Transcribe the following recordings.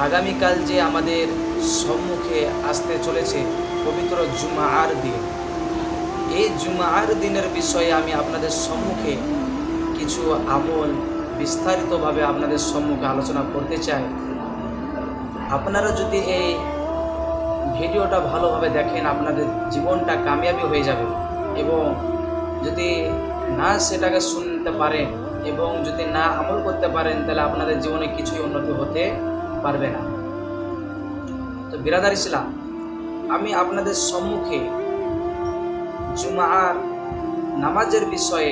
আগামীকাল যে আমাদের সম্মুখে আসতে চলেছে পবিত্র জুমার দিন, এই জুমার দিনের বিষয়ে আমি আপনাদের সম্মুখে কিছু আমল বিস্তারিতভাবে আপনাদের সম্মুখে আলোচনা করতে চাই। আপনারা যদি এই ভিডিওটা ভালোভাবে দেখেন, আপনাদের জীবনটা কামিয়াবি হয়ে যাবে। এবং যদি না সেটাকে শুনতে পারেন এবং যদি না আমল করতে পারেন, তাহলে আপনাদের জীবনে কিছুই উন্নতি হতে পারবে না। তো বিরাদার ইসলাম, আমি আপনাদের সম্মুখে জুমার নামাজের বিষয়ে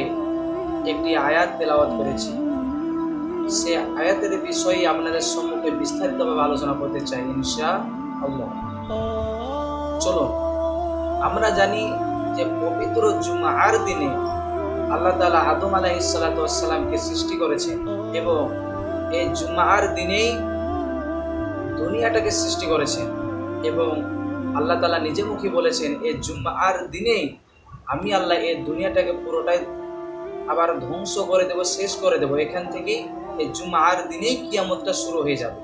একটি আয়াত তেলাওয়াত করেছি। সে আয়াতের বিষয়ে আপনাদের সম্মুখে বিস্তারিতভাবে আলোচনা করতে চাই ইনশাআল্লাহ। চলো, আমরা জানি যে পবিত্র জুমার দিনে আল্লাহ তাআলা আদম আলাইহিস সালাতু ওয়াস সালামকে সৃষ্টি করেছেন এবং এই জুমার দিনেই দুনিয়াটাকে সৃষ্টি করেছেন। এবং আল্লাহ তাআলা নিজে মুখে বলেছেন, এই জুমার দিনেই আমি আল্লাহ এই দুনিয়াটাকে পুরোটাই আবার ধ্বংস করে দেব, শেষ করে দেব। এখান থেকেই এই জুমার দিনেই কিয়ামতটা শুরু হয়ে যাবে।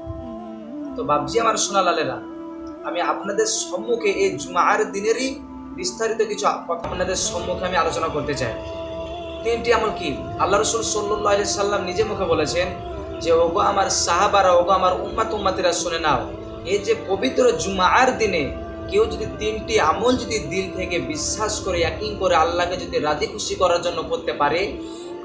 তো বাবজি আমার সোনা লালেরা, আমি আপনাদের সম্মুখে এই জুমার দিনেরই বিস্তারিত কিছু কথা আপনাদের সম্মুখে আমি আলোচনা করতে চাই। তিনটি আমল কি? আল্লাহ রাসূল সাল্লাল্লাহু আলাইহি সাল্লাম নিজে মুখে বলেছেন যে, ওগো আমার সাহাবারা, ওগো আমার উম্মতিরা শুনে নাও, এই যে পবিত্র জুমার দিনে কেউ যদি তিনটি আমল যদি দিল থেকে বিশ্বাস করে ইয়াকিন করে আল্লাহকে যদি রাজি খুশি করার জন্য করতে পারে,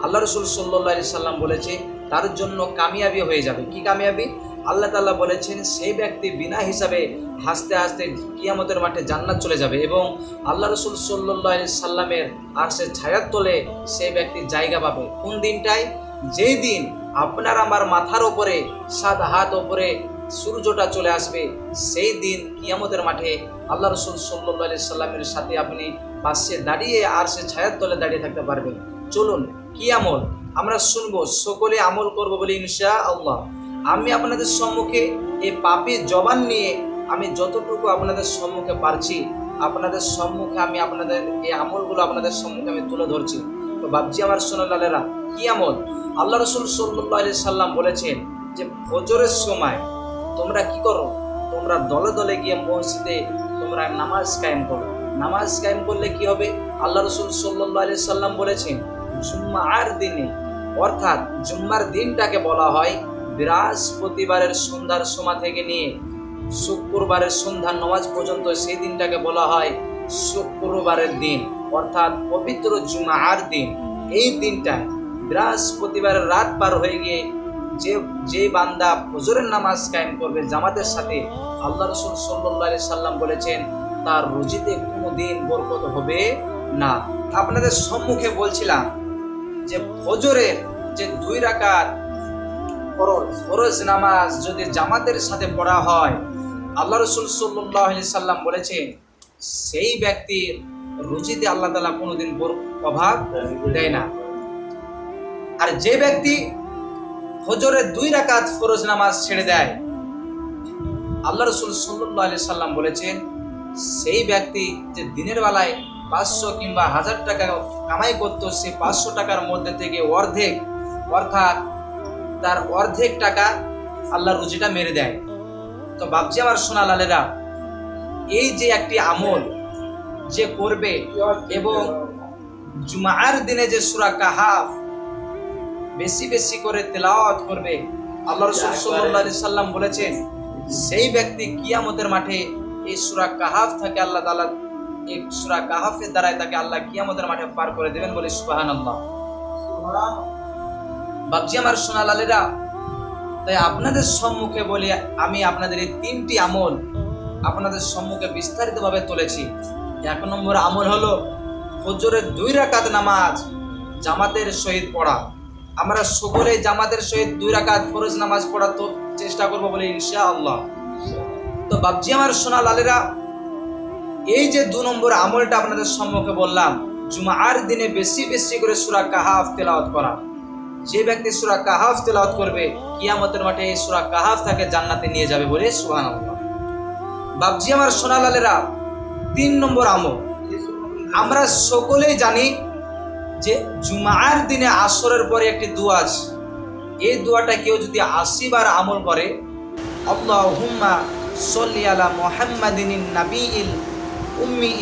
আল্লাহ রাসূল সাল্লাল্লাহু আলাইহি সাল্লাম বলেছে তার জন্য কামিয়াবি হয়ে যাবে। কি কামিয়াবি? আল্লাহ তাআলা বলেছেন সেই ব্যক্তি বিনা হিসাবে হাসতে হাসতে কিয়ামতের মাঠে জান্নাত চলে যাবে এবং আল্লাহ রাসূল সাল্লাল্লাহু আলাইহি সাল্লামের আরশের ছায়ার তলে সেই ব্যক্তি জায়গা পাবে। কোন দিনটায়? যেই দিন আপনার আমার মাথার ওপরে 7 হাত ওপরে সূর্যটা চলে আসবে, সেই দিন কিয়ামতের মাঠে আল্লাহ রাসূল সাল্লাল্লাহু আলাইহি সাল্লামের সাথে আপনি পাশে দাঁড়িয়ে আরশের ছায়ার তলে দাঁড়িয়ে থাকতে পারবেন। চলুন, কি আমল আমরা শুনবো, সকলে আমল করব বলে ইনশাআল্লাহ। আমি আপনাদের সম্মুখে এই পাপী জবান নিয়ে আমি যতটুকু আপনাদের সম্মুখে পারছি, আপনাদের সম্মুখে আমি আপনাদের এই আমলগুলো আপনাদের সম্মুখে আমি তুলে ধরছি। তো বাবজি আমার সোনা লালেরা, কি আমল? আল্লাহ রাসূল সাল্লাল্লাহু আলাইহি সাল্লাম বলেছেন যে ফজরের সময় তোমরা কি করো? তোমরা দলে দলে গিয়ে মসজিদে তোমরা নামাজ কায়েম করো। নামাজ কায়েম করলে কি হবে? আল্লাহ রাসূল সাল্লাল্লাহু আলাইহি সাল্লাম বলেছেন জুমার দিনে, অর্থাৎ জুম্মার দিনটাকে বলা হয় বৃহস্পতিবারের সন্ধ্যার সময় থেকে নিয়ে শুক্রবারের সন্ধ্যার নামাজ পর্যন্ত, সেই দিনটাকে বলা হয় শুক্রবারের দিন, অর্থাৎ পবিত্র জুমার দিন। এই দিনটায় বৃহস্পতিবারের রাত পার হয়ে গিয়ে যে বান্দা ফজরের নামাজ কায়েম করবে জামাতের সাথে, আল্লাহ রাসূল সাল্লাল্লাহু আলাইহি সাল্লাম বলেছেন তার রুজিতে কোনোদিন বরকত হবে না। আপনাদের সম্মুখে বলছিলাম যে ফজরের যে 2 রাকাত ফরজ নামাজ যদি জামাতের সাথে পড়া হয়, আল্লাহ রাসূল সাল্লাল্লাহু আলাইহি সাল্লাম বলেছেন সেই ব্যক্তির রুজিতে আল্লাহ তাআলা কোনোদিন প্রভাব দেয় না। আর যে ব্যক্তি ফজরের 2 রাকাত ফরজ নামাজ ছেড়ে দেয়, আল্লাহ রাসূল সাল্লাল্লাহু আলাইহি সাল্লাম বলেছেন সেই ব্যক্তি যে দিনের বেলায় 500 কিংবা 1000 টাকা কামাই করত, সেই 500 টাকার মধ্যে থেকে অর্ধেক, অর্থাৎ তার অর্ধেক টাকা আল্লাহ রুজিটা মেরে দেয়। তো বাবজি আমার সোনা লালেরা, এই যে একটি আমল যে করবে এবং জুমার দিনে যে সূরা কাহাফ বেশি বেশি করে তেলাওয়াত করবে, আল্লাহ রাসূল সাল্লাল্লাহু আলাইহি সাল্লাম বলেছেন সেই ব্যক্তি কিয়ামতের মাঠে এই সূরা কাহাফ থেকে আল্লাহ তাআলা এই সূরা কাহাফের দ্বারাই তাকে আল্লাহ কিয়ামতের মাঠে পার করে দেবেন বলে সুবহানাল্লাহ। বাবজি আমার সোনা লালেরা, তাই আপনাদের সম্মুখে বলি আমি আপনাদের এই 3টি আমল আপনাদের সম্মুখে বিস্তারিতভাবে তুলেছি। 1 নম্বর আমল হলো ফজরের 2 রাকাত নামাজ জামাতের সহিত পড়া। আমরা সকলেই জামাতের সহিত 2 রাকাত ফরজ নামাজ পড়ার তো চেষ্টা করব বলে ইনশাআল্লাহ। তো বাবজি আমার সোনা লালেরা, এই যে 2 নম্বর আমলটা আপনাদের সম্মুখে বললাম, জুমার দিনে বেশি বেশি করে সূরা কাহাফ তেলাওয়াত করা। যে ব্যক্তি সূরা কাহাফ তেলাওয়াত করবে কিয়ামতের মাঠে এই সূরা কাহাফ তাকে জান্নাতে নিয়ে যাবে বলে সুবহানাল্লাহ। বাবজি আমার সোনা লালেরা, 3 নম্বর আমল আমরা সকলেই জানি যে জুমার দিনে আসরের পরে একটি দোয়া আছে। এই দোয়াটা কেউ যদি 80 বার আমল করে, আল্লাহুম্মা সল্লি আলা মুহাম্মাদিন নাবিয়িল উম্মি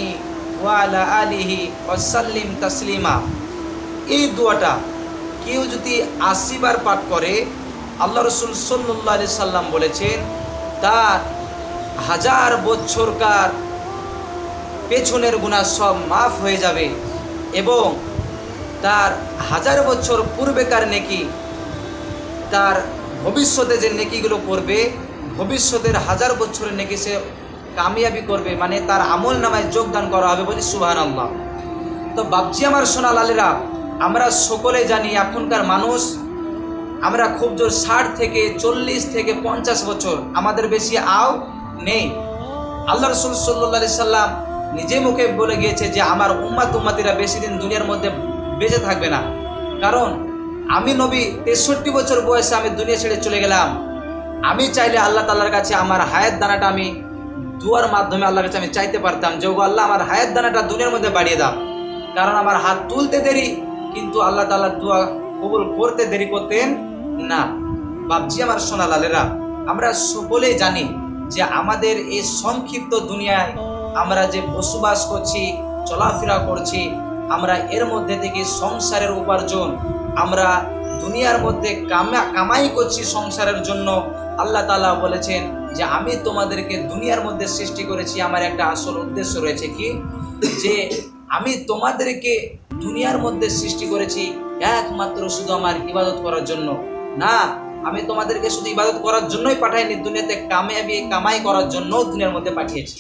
ওয়া আলা আলিহি ওয়া সাল্লিম তাসলিমা। এই দোয়াটা কেউ যদি ৮০ বার পাঠ করে, আল্লাহ রসুল সাল্লাল্লাহু আলাইহি সাল্লাম বলেছেন তার 1000 বছরকার পেছনের গুনাহ সব মাফ হয়ে যাবে এবং তার 1000 বছর পূর্বেকার নেকি, তার ভবিষ্যতে যে নেকিগুলো করবে, ভবিষ্যতের 1000 বছরের নেকি সে কামিয়াবি করবে, মানে তার আমল নামায় যোগদান করা হবে। বলি সুবহানাল্লাহ। তো বাপজি আমার সোনা লালেরা, আমরা সকলে জানি এখনকার মানুষ আমরা খুব জোর 60 থেকে 40 থেকে 50 বছর, আমাদের বেশি আও নেই। আল্লাহ রসুল সাল্লাল্লাহু আলাইহি সাল্লাম নিজে মুখে বলে গিয়েছে যে আমার উম্মাতিরা বেশি দিন দুনিয়ার মধ্যে বেঁচে থাকবে না। কারণ আমি নবী 63 বছর বয়সে আমি দুনিয়া ছেড়ে চলে গেলাম। আমি চাইলে আল্লাহ তাআলার কাছে আমার হায়াত দানাটা আমি দুয়ার মাধ্যমে আল্লাহর কাছে আমি চাইতে পারতাম যে ওগো আল্লাহ আমার হায়াত দানাটা দুনিয়ার মধ্যে বাড়িয়ে দাও। কারণ আমার হাত তুলতে দেরি, কিন্তু আল্লাহ তাআলার দোয়া কবুল করতে দেরি করতেন না। বাপজি আমার সোনা লালেরা, আমরা সকলেই জানি যে আমাদের এই সংক্ষিপ্ত দুনিয়ায় আমরা যে বসবাস করছি, চলাফেরা করছি, আমরা এর মধ্যে থেকে সংসারের উপার্জন, আমরা দুনিয়ার মধ্যে কামাই করছি সংসারের জন্য। আল্লাহ তাআলা বলেছেন যে আমি তোমাদেরকে দুনিয়ার মধ্যে সৃষ্টি করেছি, আমার একটা আসল উদ্দেশ্য রয়েছে, কি যে আমি তোমাদেরকে দুনিয়ার মধ্যে সৃষ্টি করেছি একমাত্র শুধু আমার ইবাদত করার জন্য। না, আমি তোমাদেরকে শুধু ইবাদত করার জন্যই পাঠাইনি, দুনিয়াতে কামাই করার জন্য দুনিয়ার মধ্যে পাঠিয়েছি।